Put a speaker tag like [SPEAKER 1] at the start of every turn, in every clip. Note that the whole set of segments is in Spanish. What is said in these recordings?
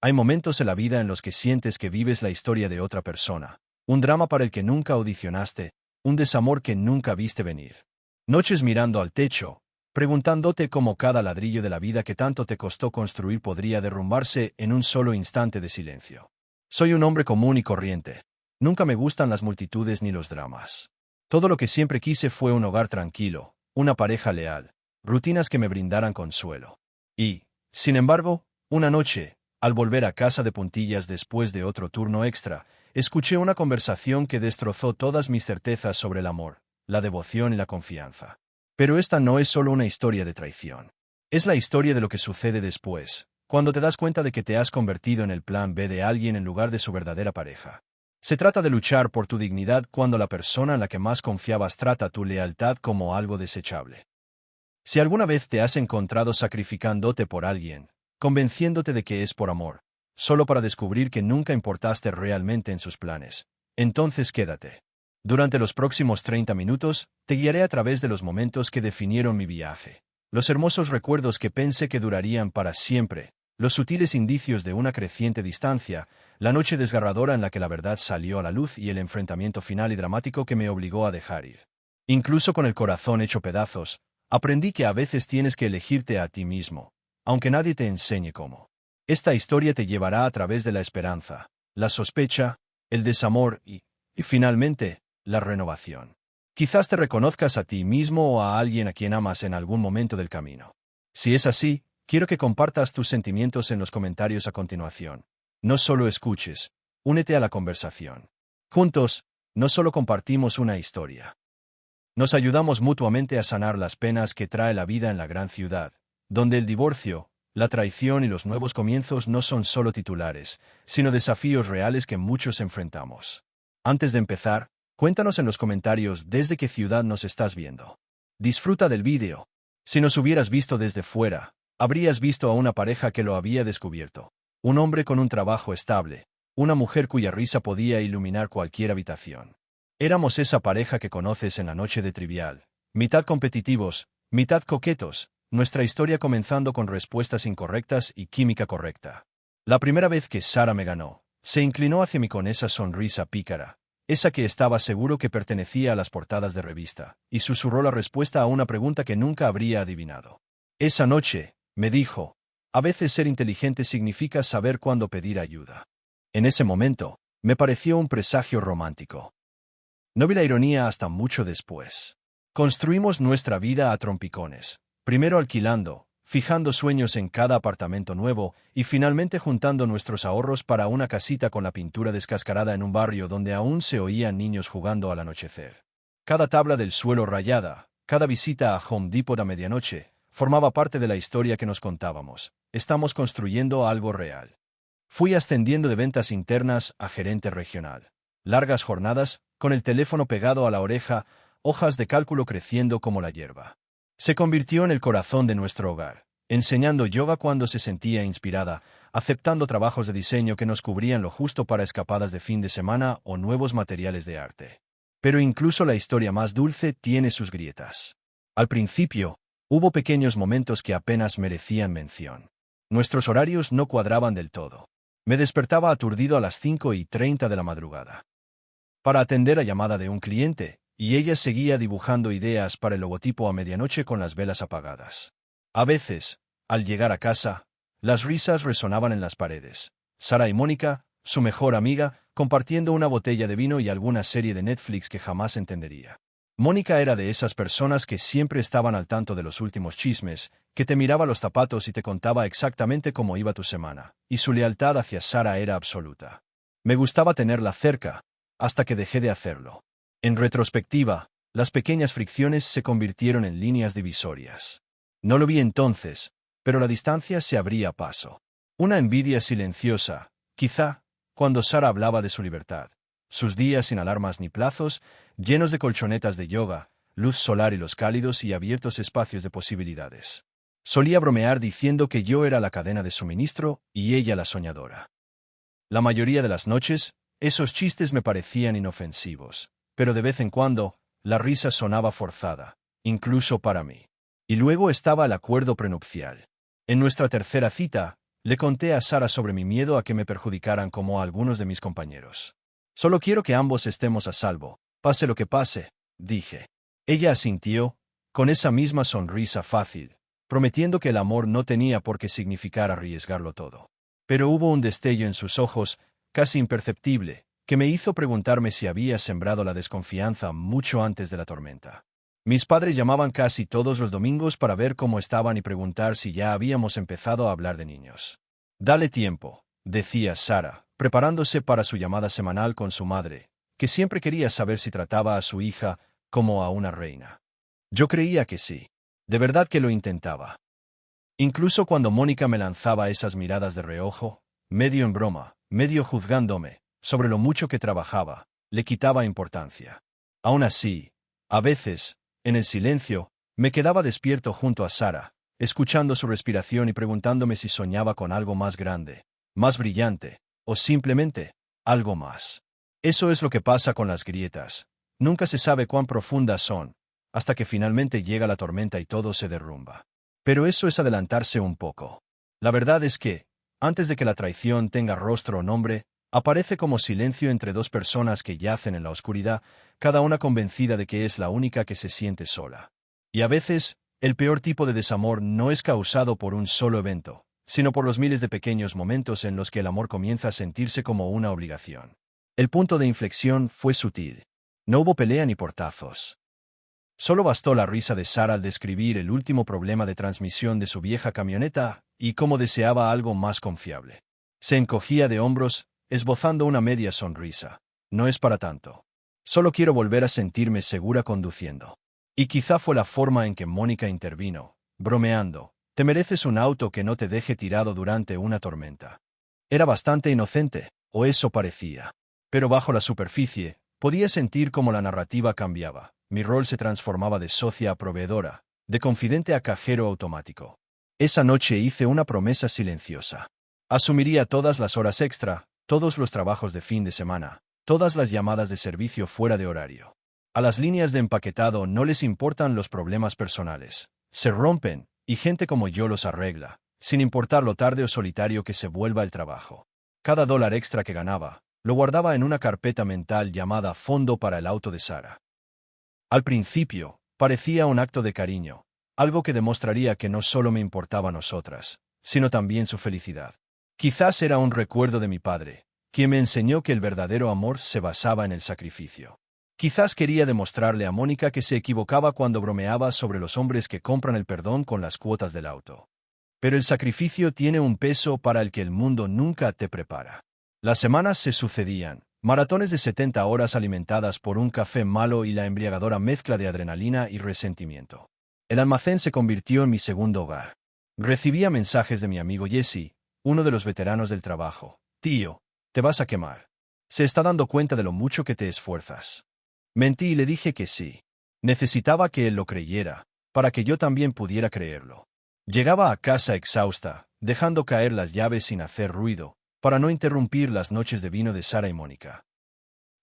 [SPEAKER 1] Hay momentos en la vida en los que sientes que vives la historia de otra persona, un drama para el que nunca audicionaste, un desamor que nunca viste venir. Noches mirando al techo, preguntándote cómo cada ladrillo de la vida que tanto te costó construir podría derrumbarse en un solo instante de silencio. Soy un hombre común y corriente. Nunca me gustan las multitudes ni los dramas. Todo lo que siempre quise fue un hogar tranquilo, una pareja leal, rutinas que me brindaran consuelo. Y, sin embargo, una noche, al volver a casa de puntillas después de otro turno extra, escuché una conversación que destrozó todas mis certezas sobre el amor, la devoción y la confianza. Pero esta no es solo una historia de traición. Es la historia de lo que sucede después, cuando te das cuenta de que te has convertido en el plan B de alguien en lugar de su verdadera pareja. Se trata de luchar por tu dignidad cuando la persona en la que más confiabas trata tu lealtad como algo desechable. Si alguna vez te has encontrado sacrificándote por alguien, convenciéndote de que es por amor, solo para descubrir que nunca importaste realmente en sus planes, entonces quédate. Durante los próximos 30 minutos, te guiaré a través de los momentos que definieron mi viaje, los hermosos recuerdos que pensé que durarían para siempre, los sutiles indicios de una creciente distancia, la noche desgarradora en la que la verdad salió a la luz y el enfrentamiento final y dramático que me obligó a dejar ir. Incluso con el corazón hecho pedazos, aprendí que a veces tienes que elegirte a ti mismo, aunque nadie te enseñe cómo. Esta historia te llevará a través de la esperanza, la sospecha, el desamor y finalmente, la renovación. Quizás te reconozcas a ti mismo o a alguien a quien amas en algún momento del camino. Si es así, quiero que compartas tus sentimientos en los comentarios a continuación. No solo escuches, únete a la conversación. Juntos, no solo compartimos una historia. Nos ayudamos mutuamente a sanar las penas que trae la vida en la gran ciudad, donde el divorcio, la traición y los nuevos comienzos no son solo titulares, sino desafíos reales que muchos enfrentamos. Antes de empezar, cuéntanos en los comentarios desde qué ciudad nos estás viendo. Disfruta del vídeo. Si nos hubieras visto desde fuera, habrías visto a una pareja que lo había descubierto. Un hombre con un trabajo estable, una mujer cuya risa podía iluminar cualquier habitación. Éramos esa pareja que conoces en la noche de Trivial, mitad competitivos, mitad coquetos, nuestra historia comenzando con respuestas incorrectas y química correcta. La primera vez que Sara me ganó, se inclinó hacia mí con esa sonrisa pícara, esa que estaba seguro que pertenecía a las portadas de revista, y susurró la respuesta a una pregunta que nunca habría adivinado. Esa noche, me dijo, a veces ser inteligente significa saber cuándo pedir ayuda. En ese momento, me pareció un presagio romántico. No vi la ironía hasta mucho después. Construimos nuestra vida a trompicones, primero alquilando, fijando sueños en cada apartamento nuevo y finalmente juntando nuestros ahorros para una casita con la pintura descascarada en un barrio donde aún se oían niños jugando al anochecer. Cada tabla del suelo rayada, cada visita a Home Depot a medianoche, formaba parte de la historia que nos contábamos. Estamos construyendo algo real. Fui ascendiendo de ventas internas a gerente regional. Largas jornadas, con el teléfono pegado a la oreja, hojas de cálculo creciendo como la hierba. Se convirtió en el corazón de nuestro hogar, enseñando yoga cuando se sentía inspirada, aceptando trabajos de diseño que nos cubrían lo justo para escapadas de fin de semana o nuevos materiales de arte. Pero incluso la historia más dulce tiene sus grietas. Al principio, hubo pequeños momentos que apenas merecían mención. Nuestros horarios no cuadraban del todo. Me despertaba aturdido a las 5:30 de la madrugada para atender a llamada de un cliente, y ella seguía dibujando ideas para el logotipo a medianoche con las velas apagadas. A veces, al llegar a casa, las risas resonaban en las paredes. Sara y Mónica, su mejor amiga, compartiendo una botella de vino y alguna serie de Netflix que jamás entendería. Mónica era de esas personas que siempre estaban al tanto de los últimos chismes, que te miraba los zapatos y te contaba exactamente cómo iba tu semana, y su lealtad hacia Sara era absoluta. Me gustaba tenerla cerca, hasta que dejé de hacerlo. En retrospectiva, las pequeñas fricciones se convirtieron en líneas divisorias. No lo vi entonces, pero la distancia se abría paso. Una envidia silenciosa, quizá, cuando Sara hablaba de su libertad. Sus días sin alarmas ni plazos, llenos de colchonetas de yoga, luz solar y los cálidos y abiertos espacios de posibilidades. Solía bromear diciendo que yo era la cadena de suministro y ella la soñadora. La mayoría de las noches, esos chistes me parecían inofensivos, pero de vez en cuando, la risa sonaba forzada, incluso para mí. Y luego estaba el acuerdo prenupcial. En nuestra tercera cita, Le conté a Sara sobre mi miedo a que me perjudicaran como a algunos de mis compañeros. Solo quiero que ambos estemos a salvo, pase lo que pase, dije. Ella asintió, con esa misma sonrisa fácil, prometiendo que el amor no tenía por qué significar arriesgarlo todo. Pero hubo un destello en sus ojos, casi imperceptible, que me hizo preguntarme si había sembrado la desconfianza mucho antes de la tormenta. Mis padres llamaban casi todos los domingos para ver cómo estaban y preguntar si ya habíamos empezado a hablar de niños. Dale tiempo, decía Sara, preparándose para su llamada semanal con su madre, que siempre quería saber si trataba a su hija como a una reina. Yo creía que sí. De verdad que lo intentaba. Incluso cuando Mónica me lanzaba esas miradas de reojo, medio en broma, medio juzgándome, sobre lo mucho que trabajaba, le quitaba importancia. Aún así, a veces, en el silencio, me quedaba despierto junto a Sara, escuchando su respiración y preguntándome si soñaba con algo más grande, más brillante, o simplemente, algo más. Eso es lo que pasa con las grietas. Nunca se sabe cuán profundas son, hasta que finalmente llega la tormenta y todo se derrumba. Pero eso es adelantarse un poco. La verdad es que, antes de que la traición tenga rostro o nombre, aparece como silencio entre dos personas que yacen en la oscuridad, cada una convencida de que es la única que se siente sola. Y a veces, el peor tipo de desamor no es causado por un solo evento, sino por los miles de pequeños momentos en los que el amor comienza a sentirse como una obligación. El punto de inflexión fue sutil. No hubo pelea ni portazos. Solo bastó la risa de Sara al describir el último problema de transmisión de su vieja camioneta y cómo deseaba algo más confiable. Se encogía de hombros, esbozando una media sonrisa. No es para tanto. Solo quiero volver a sentirme segura conduciendo. Y quizá fue la forma en que Mónica intervino, bromeando. Te mereces un auto que no te deje tirado durante una tormenta. Era bastante inocente, o eso parecía. Pero bajo la superficie, podía sentir cómo la narrativa cambiaba. Mi rol se transformaba de socia a proveedora, de confidente a cajero automático. Esa noche hice una promesa silenciosa. Asumiría todas las horas extra, todos los trabajos de fin de semana, todas las llamadas de servicio fuera de horario. A las líneas de empaquetado no les importan los problemas personales. Se rompen, y gente como yo los arregla, sin importar lo tarde o solitario que se vuelva el trabajo. Cada dólar extra que ganaba, lo guardaba en una carpeta mental llamada Fondo para el auto de Sara. Al principio, parecía un acto de cariño, algo que demostraría que no solo me importaba a nosotras, sino también su felicidad. Quizás era un recuerdo de mi padre, quien me enseñó que el verdadero amor se basaba en el sacrificio. Quizás quería demostrarle a Mónica que se equivocaba cuando bromeaba sobre los hombres que compran el perdón con las cuotas del auto. Pero el sacrificio tiene un peso para el que el mundo nunca te prepara. Las semanas se sucedían, maratones de 70 horas alimentadas por un café malo y la embriagadora mezcla de adrenalina y resentimiento. El almacén se convirtió en mi segundo hogar. Recibía mensajes de mi amigo Jesse, uno de los veteranos del trabajo. Tío, te vas a quemar. Se está dando cuenta de lo mucho que te esfuerzas. Mentí y le dije que sí. Necesitaba que él lo creyera, para que yo también pudiera creerlo. Llegaba a casa exhausta, dejando caer las llaves sin hacer ruido, para no interrumpir las noches de vino de Sara y Mónica.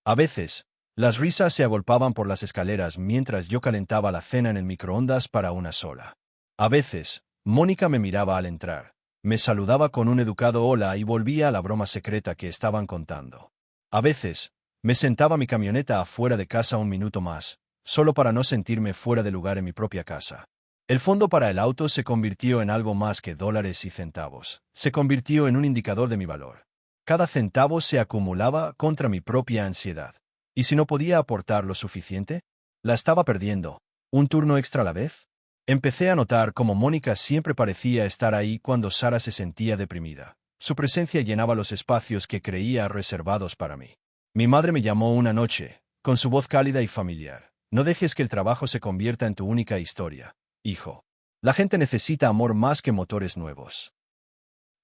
[SPEAKER 1] A veces, las risas se agolpaban por las escaleras mientras yo calentaba la cena en el microondas para una sola. A veces, Mónica me miraba al entrar, me saludaba con un educado hola y volvía a la broma secreta que estaban contando. A veces, me sentaba mi camioneta afuera de casa un minuto más, solo para no sentirme fuera de lugar en mi propia casa. El fondo para el auto se convirtió en algo más que dólares y centavos. Se convirtió en un indicador de mi valor. Cada centavo se acumulaba contra mi propia ansiedad. ¿Y si no podía aportar lo suficiente? ¿La estaba perdiendo? ¿Un turno extra a la vez? Empecé a notar cómo Mónica siempre parecía estar ahí cuando Sara se sentía deprimida. Su presencia llenaba los espacios que creía reservados para mí. Mi madre me llamó una noche, con su voz cálida y familiar. No dejes que el trabajo se convierta en tu única historia, hijo. La gente necesita amor más que motores nuevos.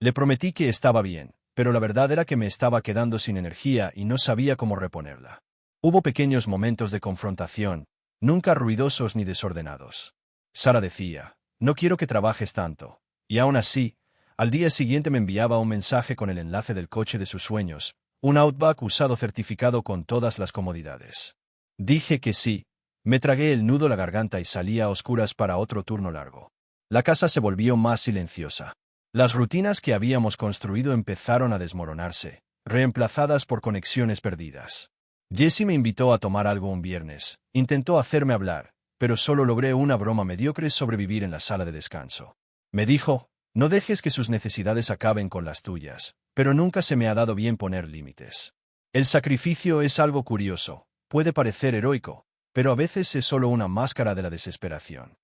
[SPEAKER 1] Le prometí que estaba bien, pero la verdad era que me estaba quedando sin energía y no sabía cómo reponerla. Hubo pequeños momentos de confrontación, nunca ruidosos ni desordenados. Sara decía, no quiero que trabajes tanto. Y aún así, al día siguiente me enviaba un mensaje con el enlace del coche de sus sueños, un Outback usado certificado con todas las comodidades. Dije que sí, me tragué el nudo a la garganta y salí a oscuras para otro turno largo. La casa se volvió más silenciosa. Las rutinas que habíamos construido empezaron a desmoronarse, reemplazadas por conexiones perdidas. Jessie me invitó a tomar algo un viernes, intentó hacerme hablar, pero solo logré una broma mediocre sobre vivir en la sala de descanso. Me dijo, no dejes que sus necesidades acaben con las tuyas, pero nunca se me ha dado bien poner límites. El sacrificio es algo curioso, puede parecer heroico, pero a veces es solo una máscara de la desesperación.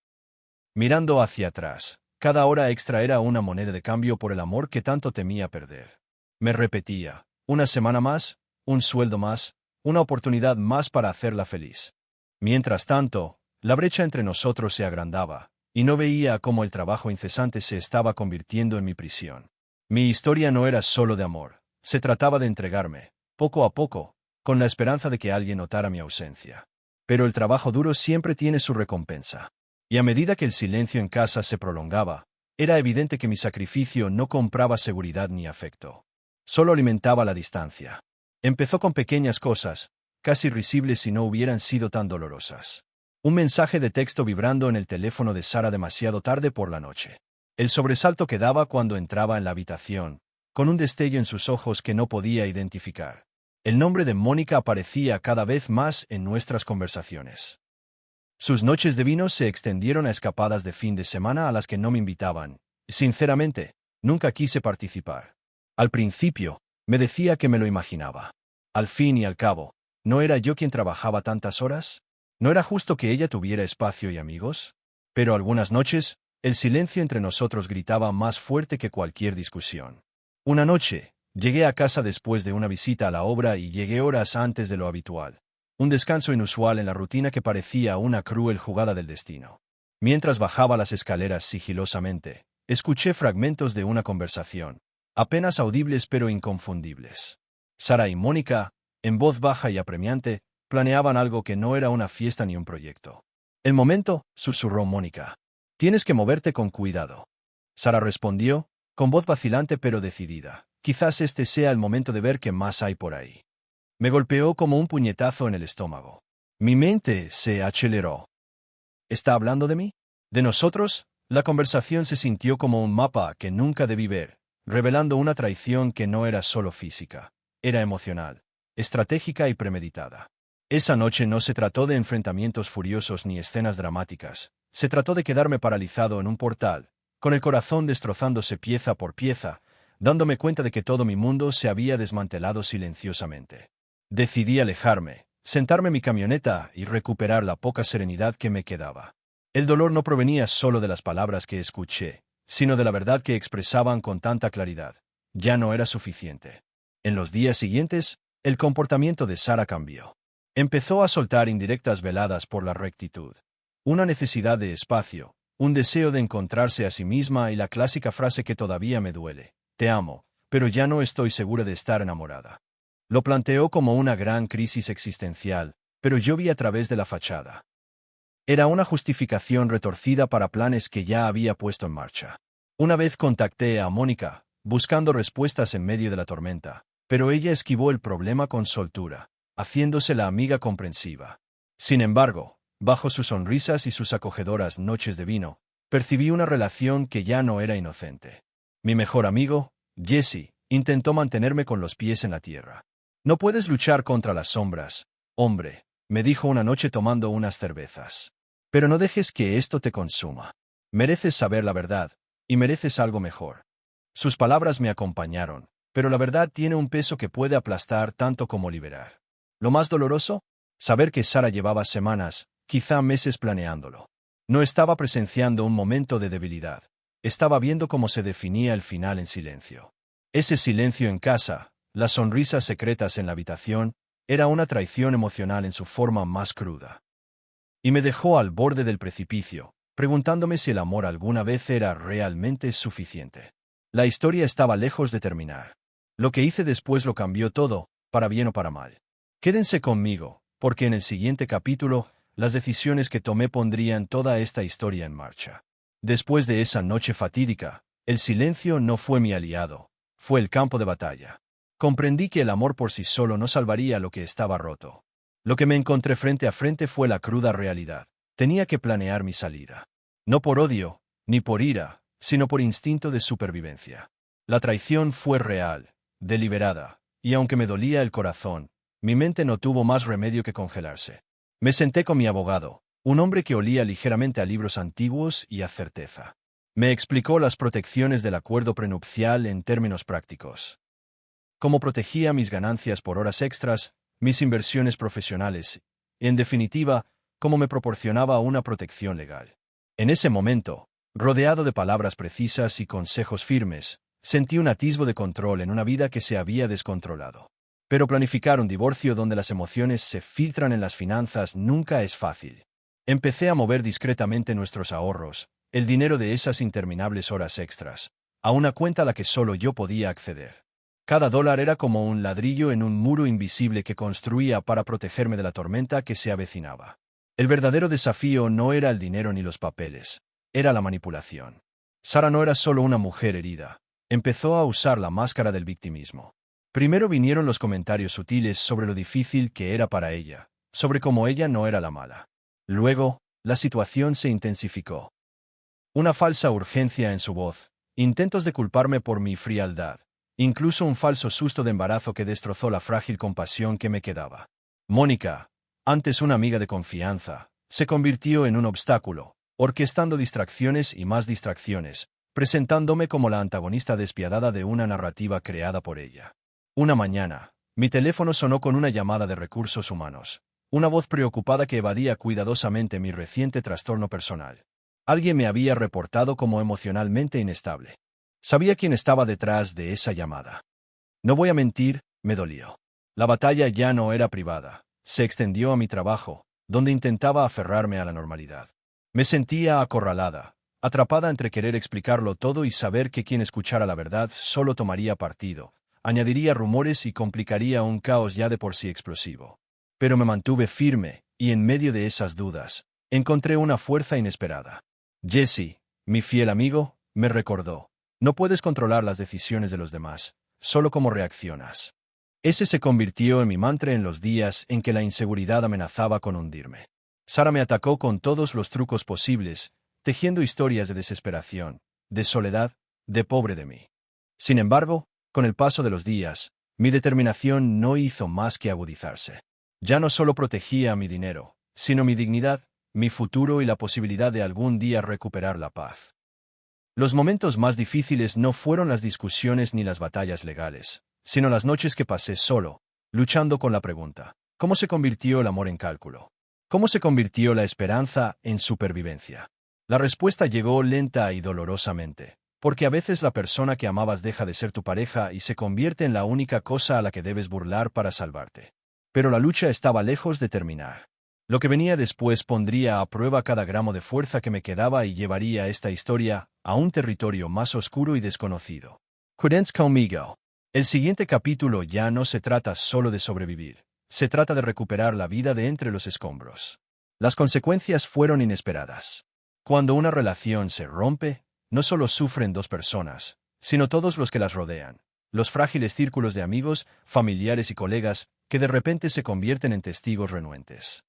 [SPEAKER 1] Mirando hacia atrás, cada hora extra era una moneda de cambio por el amor que tanto temía perder. Me repetía, una semana más, un sueldo más, una oportunidad más para hacerla feliz. Mientras tanto, la brecha entre nosotros se agrandaba, y no veía cómo el trabajo incesante se estaba convirtiendo en mi prisión. Mi historia no era solo de amor, se trataba de entregarme, poco a poco, con la esperanza de que alguien notara mi ausencia. Pero el trabajo duro siempre tiene su recompensa. Y a medida que el silencio en casa se prolongaba, era evidente que mi sacrificio no compraba seguridad ni afecto. Solo alimentaba la distancia. Empezó con pequeñas cosas, casi risibles si no hubieran sido tan dolorosas. Un mensaje de texto vibrando en el teléfono de Sara demasiado tarde por la noche. El sobresalto que daba cuando entraba en la habitación, con un destello en sus ojos que no podía identificar. El nombre de Mónica aparecía cada vez más en nuestras conversaciones. Sus noches de vino se extendieron a escapadas de fin de semana a las que no me invitaban. Sinceramente, nunca quise participar. Al principio, me decía que me lo imaginaba. Al fin y al cabo, ¿no era yo quien trabajaba tantas horas? ¿No era justo que ella tuviera espacio y amigos? Pero algunas noches, el silencio entre nosotros gritaba más fuerte que cualquier discusión. Una noche, llegué a casa después de una visita a la obra y llegué horas antes de lo habitual. Un descanso inusual en la rutina que parecía una cruel jugada del destino. Mientras bajaba las escaleras sigilosamente, escuché fragmentos de una conversación, apenas audibles pero inconfundibles. Sara y Mónica, en voz baja y apremiante, planeaban algo que no era una fiesta ni un proyecto. «El momento», susurró Mónica. «Tienes que moverte con cuidado». Sara respondió, con voz vacilante pero decidida. «Quizás este sea el momento de ver qué más hay por ahí». Me golpeó como un puñetazo en el estómago. Mi mente se aceleró. ¿Está hablando de mí? ¿De nosotros? La conversación se sintió como un mapa que nunca debí ver, revelando una traición que no era solo física, era emocional, estratégica y premeditada. Esa noche no se trató de enfrentamientos furiosos ni escenas dramáticas, se trató de quedarme paralizado en un portal, con el corazón destrozándose pieza por pieza, dándome cuenta de que todo mi mundo se había desmantelado silenciosamente. Decidí alejarme, sentarme en mi camioneta y recuperar la poca serenidad que me quedaba. El dolor no provenía solo de las palabras que escuché, sino de la verdad que expresaban con tanta claridad. Ya no era suficiente. En los días siguientes, el comportamiento de Sara cambió. Empezó a soltar indirectas veladas por la rectitud. Una necesidad de espacio, un deseo de encontrarse a sí misma y la clásica frase que todavía me duele. Te amo, pero ya no estoy segura de estar enamorada. Lo planteó como una gran crisis existencial, pero yo vi a través de la fachada. Era una justificación retorcida para planes que ya había puesto en marcha. Una vez contacté a Mónica, buscando respuestas en medio de la tormenta, pero ella esquivó el problema con soltura, haciéndose la amiga comprensiva. Sin embargo, bajo sus sonrisas y sus acogedoras noches de vino, percibí una relación que ya no era inocente. Mi mejor amigo, Jesse, intentó mantenerme con los pies en la tierra. «No puedes luchar contra las sombras, hombre», me dijo una noche tomando unas cervezas. «Pero no dejes que esto te consuma. Mereces saber la verdad, y mereces algo mejor». Sus palabras me acompañaron, pero la verdad tiene un peso que puede aplastar tanto como liberar. Lo más doloroso, saber que Sara llevaba semanas, quizá meses planeándolo. No estaba presenciando un momento de debilidad, estaba viendo cómo se definía el final en silencio. Ese silencio en casa, las sonrisas secretas en la habitación, era una traición emocional en su forma más cruda. Y me dejó al borde del precipicio, preguntándome si el amor alguna vez era realmente suficiente. La historia estaba lejos de terminar. Lo que hice después lo cambió todo, para bien o para mal. Quédense conmigo, porque en el siguiente capítulo, las decisiones que tomé pondrían toda esta historia en marcha. Después de esa noche fatídica, el silencio no fue mi aliado, fue el campo de batalla. Comprendí que el amor por sí solo no salvaría lo que estaba roto. Lo que me encontré frente a frente fue la cruda realidad. Tenía que planear mi salida. No por odio, ni por ira, sino por instinto de supervivencia. La traición fue real, deliberada, y aunque me dolía el corazón, mi mente no tuvo más remedio que congelarse. Me senté con mi abogado, un hombre que olía ligeramente a libros antiguos y a certeza. Me explicó las protecciones del acuerdo prenupcial en términos prácticos. Cómo protegía mis ganancias por horas extras, mis inversiones profesionales, y, en definitiva, cómo me proporcionaba una protección legal. En ese momento, rodeado de palabras precisas y consejos firmes, sentí un atisbo de control en una vida que se había descontrolado. Pero planificar un divorcio donde las emociones se filtran en las finanzas nunca es fácil. Empecé a mover discretamente nuestros ahorros, el dinero de esas interminables horas extras, a una cuenta a la que solo yo podía acceder. Cada dólar era como un ladrillo en un muro invisible que construía para protegerme de la tormenta que se avecinaba. El verdadero desafío no era el dinero ni los papeles, era la manipulación. Sara no era solo una mujer herida. Empezó a usar la máscara del victimismo. Primero vinieron los comentarios sutiles sobre lo difícil que era para ella, sobre cómo ella no era la mala. Luego, la situación se intensificó. Una falsa urgencia en su voz, intentos de culparme por mi frialdad, incluso un falso susto de embarazo que destrozó la frágil compasión que me quedaba. Mónica, antes una amiga de confianza, se convirtió en un obstáculo, orquestando distracciones y más distracciones, presentándome como la antagonista despiadada de una narrativa creada por ella. Una mañana, mi teléfono sonó con una llamada de recursos humanos, una voz preocupada que evadía cuidadosamente mi reciente trastorno personal. Alguien me había reportado como emocionalmente inestable. Sabía quién estaba detrás de esa llamada. No voy a mentir, me dolió. La batalla ya no era privada, se extendió a mi trabajo, donde intentaba aferrarme a la normalidad. Me sentía acorralada, atrapada entre querer explicarlo todo y saber que quien escuchara la verdad solo tomaría partido, añadiría rumores y complicaría un caos ya de por sí explosivo. Pero me mantuve firme, y en medio de esas dudas, encontré una fuerza inesperada. Jesse, mi fiel amigo, me recordó. No puedes controlar las decisiones de los demás, solo cómo reaccionas. Ese se convirtió en mi mantra en los días en que la inseguridad amenazaba con hundirme. Sara me atacó con todos los trucos posibles, tejiendo historias de desesperación, de soledad, de pobre de mí. Sin embargo, con el paso de los días, mi determinación no hizo más que agudizarse. Ya no solo protegía mi dinero, sino mi dignidad, mi futuro y la posibilidad de algún día recuperar la paz. Los momentos más difíciles no fueron las discusiones ni las batallas legales, sino las noches que pasé solo, luchando con la pregunta: ¿cómo se convirtió el amor en cálculo? ¿Cómo se convirtió la esperanza en supervivencia? La respuesta llegó lenta y dolorosamente, porque a veces la persona que amabas deja de ser tu pareja y se convierte en la única cosa a la que debes burlar para salvarte. Pero la lucha estaba lejos de terminar. Lo que venía después pondría a prueba cada gramo de fuerza que me quedaba y llevaría esta historia a un territorio más oscuro y desconocido. Cuídense conmigo. El siguiente capítulo ya no se trata solo de sobrevivir, se trata de recuperar la vida de entre los escombros. Las consecuencias fueron inesperadas. Cuando una relación se rompe, no solo sufren dos personas, sino todos los que las rodean, los frágiles círculos de amigos, familiares y colegas, que de repente se convierten en testigos renuentes.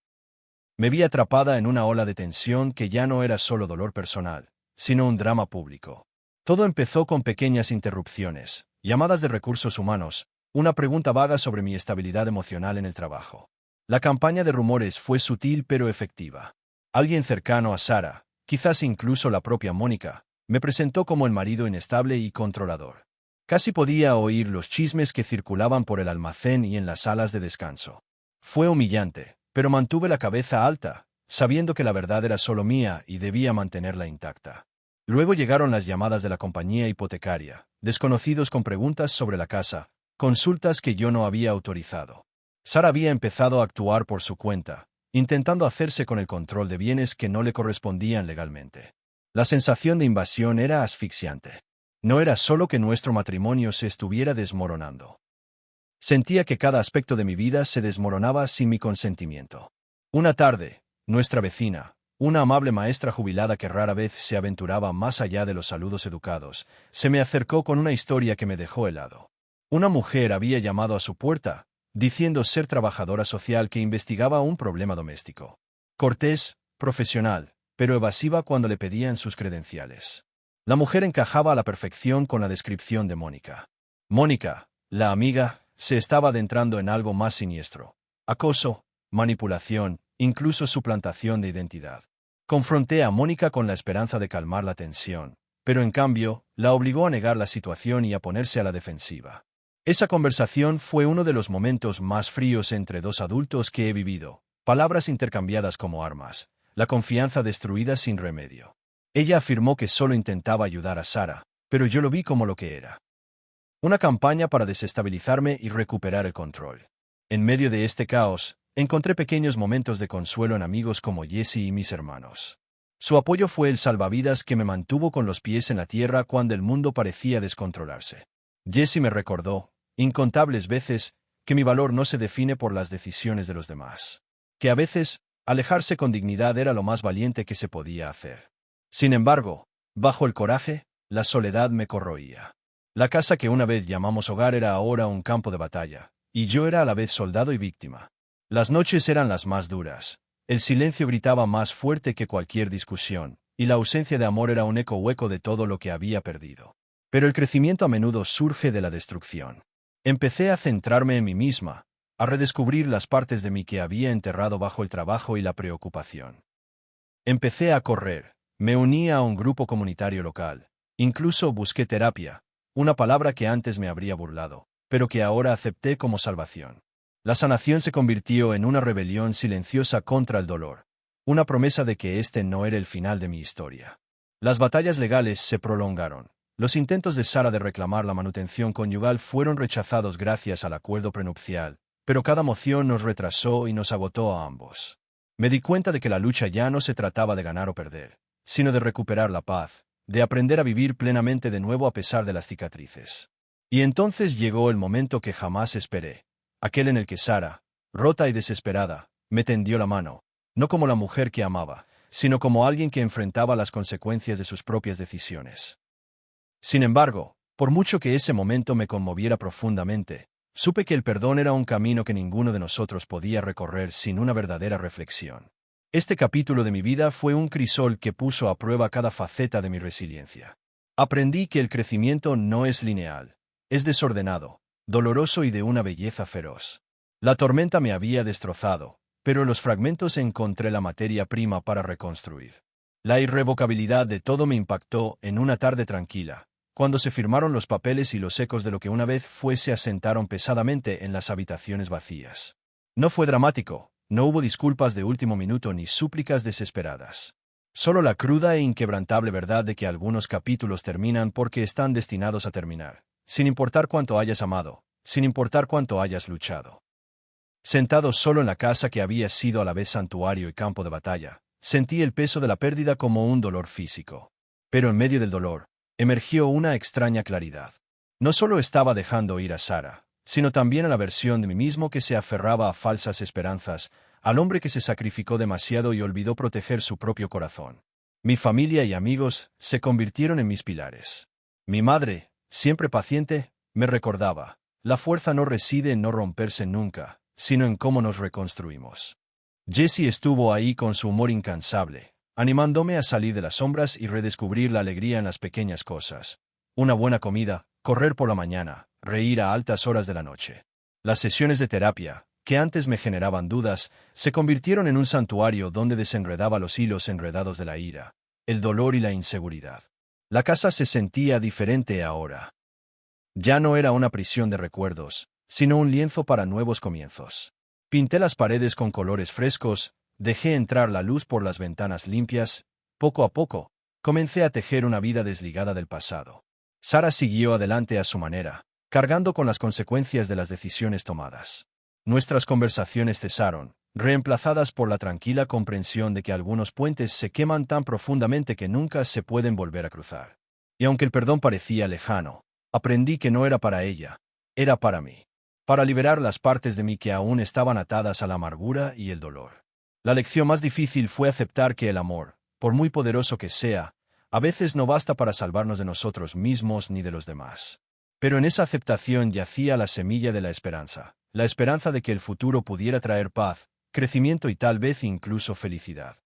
[SPEAKER 1] Me vi atrapada en una ola de tensión que ya no era solo dolor personal, sino un drama público. Todo empezó con pequeñas interrupciones, llamadas de recursos humanos, una pregunta vaga sobre mi estabilidad emocional en el trabajo. La campaña de rumores fue sutil pero efectiva. Alguien cercano a Sara, quizás incluso la propia Mónica, me presentó como el marido inestable y controlador. Casi podía oír los chismes que circulaban por el almacén y en las salas de descanso. Fue humillante, pero mantuve la cabeza alta, sabiendo que la verdad era solo mía y debía mantenerla intacta. Luego llegaron las llamadas de la compañía hipotecaria, desconocidos con preguntas sobre la casa, consultas que yo no había autorizado. Sara había empezado a actuar por su cuenta, intentando hacerse con el control de bienes que no le correspondían legalmente. La sensación de invasión era asfixiante. No era solo que nuestro matrimonio se estuviera desmoronando. Sentía que cada aspecto de mi vida se desmoronaba sin mi consentimiento. Una tarde, nuestra vecina, una amable maestra jubilada que rara vez se aventuraba más allá de los saludos educados, se me acercó con una historia que me dejó helado. Una mujer había llamado a su puerta, diciendo ser trabajadora social que investigaba un problema doméstico. Cortés, profesional, pero evasiva cuando le pedían sus credenciales. La mujer encajaba a la perfección con la descripción de Mónica. Mónica, la amiga, se estaba adentrando en algo más siniestro. Acoso, manipulación, incluso suplantación de identidad. Confronté a Mónica con la esperanza de calmar la tensión, pero en cambio, la obligó a negar la situación y a ponerse a la defensiva. Esa conversación fue uno de los momentos más fríos entre dos adultos que he vivido, palabras intercambiadas como armas, la confianza destruida sin remedio. Ella afirmó que solo intentaba ayudar a Sara, pero yo lo vi como lo que era. Una campaña para desestabilizarme y recuperar el control. En medio de este caos, encontré pequeños momentos de consuelo en amigos como Jesse y mis hermanos. Su apoyo fue el salvavidas que me mantuvo con los pies en la tierra cuando el mundo parecía descontrolarse. Jesse me recordó, incontables veces, que mi valor no se define por las decisiones de los demás. Que a veces, alejarse con dignidad era lo más valiente que se podía hacer. Sin embargo, bajo el coraje, la soledad me corroía. La casa que una vez llamamos hogar era ahora un campo de batalla, y yo era a la vez soldado y víctima. Las noches eran las más duras, el silencio gritaba más fuerte que cualquier discusión, y la ausencia de amor era un eco hueco de todo lo que había perdido. Pero el crecimiento a menudo surge de la destrucción. Empecé a centrarme en mí misma, a redescubrir las partes de mí que había enterrado bajo el trabajo y la preocupación. Empecé a correr, me uní a un grupo comunitario local, incluso busqué terapia, una palabra que antes me habría burlado, pero que ahora acepté como salvación. La sanación se convirtió en una rebelión silenciosa contra el dolor, una promesa de que este no era el final de mi historia. Las batallas legales se prolongaron. Los intentos de Sara de reclamar la manutención conyugal fueron rechazados gracias al acuerdo prenupcial, pero cada moción nos retrasó y nos agotó a ambos. Me di cuenta de que la lucha ya no se trataba de ganar o perder, sino de recuperar la paz, de aprender a vivir plenamente de nuevo a pesar de las cicatrices. Y entonces llegó el momento que jamás esperé, aquel en el que Sara, rota y desesperada, me tendió la mano, no como la mujer que amaba, sino como alguien que enfrentaba las consecuencias de sus propias decisiones. Sin embargo, por mucho que ese momento me conmoviera profundamente, supe que el perdón era un camino que ninguno de nosotros podía recorrer sin una verdadera reflexión. Este capítulo de mi vida fue un crisol que puso a prueba cada faceta de mi resiliencia. Aprendí que el crecimiento no es lineal, es desordenado, doloroso y de una belleza feroz. La tormenta me había destrozado, pero en los fragmentos encontré la materia prima para reconstruir. La irrevocabilidad de todo me impactó en una tarde tranquila, cuando se firmaron los papeles y los ecos de lo que una vez fue se asentaron pesadamente en las habitaciones vacías. No fue dramático, no hubo disculpas de último minuto ni súplicas desesperadas. Solo la cruda e inquebrantable verdad de que algunos capítulos terminan porque están destinados a terminar, sin importar cuánto hayas amado, sin importar cuánto hayas luchado. Sentado solo en la casa que había sido a la vez santuario y campo de batalla, sentí el peso de la pérdida como un dolor físico. Pero en medio del dolor, emergió una extraña claridad. No solo estaba dejando ir a Sara, sino también a la versión de mí mismo que se aferraba a falsas esperanzas, al hombre que se sacrificó demasiado y olvidó proteger su propio corazón. Mi familia y amigos se convirtieron en mis pilares. Mi madre, siempre paciente, me recordaba, la fuerza no reside en no romperse nunca, sino en cómo nos reconstruimos. Jesse estuvo ahí con su humor incansable, animándome a salir de las sombras y redescubrir la alegría en las pequeñas cosas. Una buena comida, correr por la mañana, reír a altas horas de la noche. Las sesiones de terapia, que antes me generaban dudas, se convirtieron en un santuario donde desenredaba los hilos enredados de la ira, el dolor y la inseguridad. La casa se sentía diferente ahora. Ya no era una prisión de recuerdos, sino un lienzo para nuevos comienzos. Pinté las paredes con colores frescos, dejé entrar la luz por las ventanas limpias, poco a poco, comencé a tejer una vida desligada del pasado. Sara siguió adelante a su manera, cargando con las consecuencias de las decisiones tomadas. Nuestras conversaciones cesaron, reemplazadas por la tranquila comprensión de que algunos puentes se queman tan profundamente que nunca se pueden volver a cruzar. Y aunque el perdón parecía lejano, aprendí que no era para ella, era para mí. Para liberar las partes de mí que aún estaban atadas a la amargura y el dolor. La lección más difícil fue aceptar que el amor, por muy poderoso que sea, a veces no basta para salvarnos de nosotros mismos ni de los demás. Pero en esa aceptación yacía la semilla de la esperanza de que el futuro pudiera traer paz, crecimiento y tal vez incluso felicidad.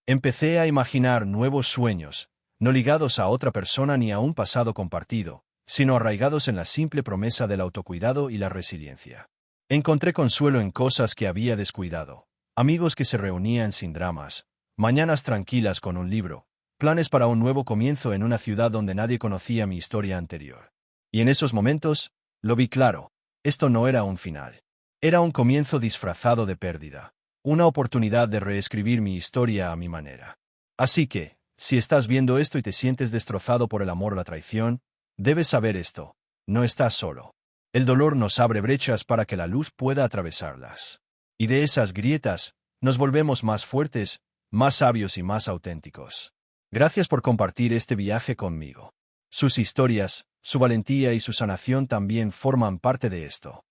[SPEAKER 1] Empecé a imaginar nuevos sueños, no ligados a otra persona ni a un pasado compartido, sino arraigados en la simple promesa del autocuidado y la resiliencia. Encontré consuelo en cosas que había descuidado, amigos que se reunían sin dramas, mañanas tranquilas con un libro, planes para un nuevo comienzo en una ciudad donde nadie conocía mi historia anterior. Y en esos momentos, lo vi claro, esto no era un final. Era un comienzo disfrazado de pérdida, una oportunidad de reescribir mi historia a mi manera. Así que, si estás viendo esto y te sientes destrozado por el amor o la traición, debes saber esto, no estás solo. El dolor nos abre brechas para que la luz pueda atravesarlas. Y de esas grietas, nos volvemos más fuertes, más sabios y más auténticos. Gracias por compartir este viaje conmigo. Sus historias, su valentía y su sanación también forman parte de esto.